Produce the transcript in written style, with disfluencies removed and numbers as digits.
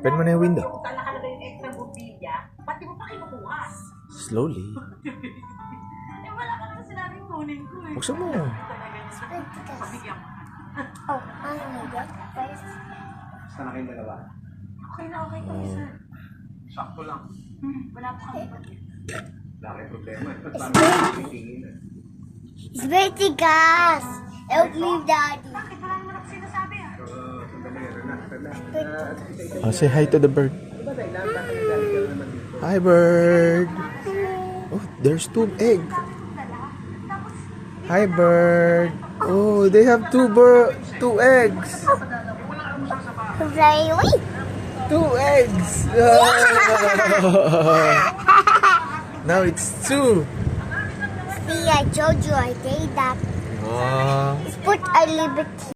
Open mo na yung window. Nakalagay yung extra bumbilya, ba't di mo pa kinukuha? Slowly. Eh, wala ka naman sinabing kunin ko eh. Buksan mo. Pabigyan mo. Oh, ano nila? First. Sana kayong dalawa. Okay na okay kami, sir. Sakto lang. Wala pa kami pati. Wala kayong problema. Parang titingin na. It's birthday, guys. Help me, Daddy. Bakit wala naman ako sinasabi ah? Sandali, Renat. Say hi to the bird. Hi, bird. Oh, there's 2 eggs. Hi, bird. Oh, they have 2 eggs. Really? 2 eggs. Now it's 2. See, I told you I did that. Wow. Let's put a little bit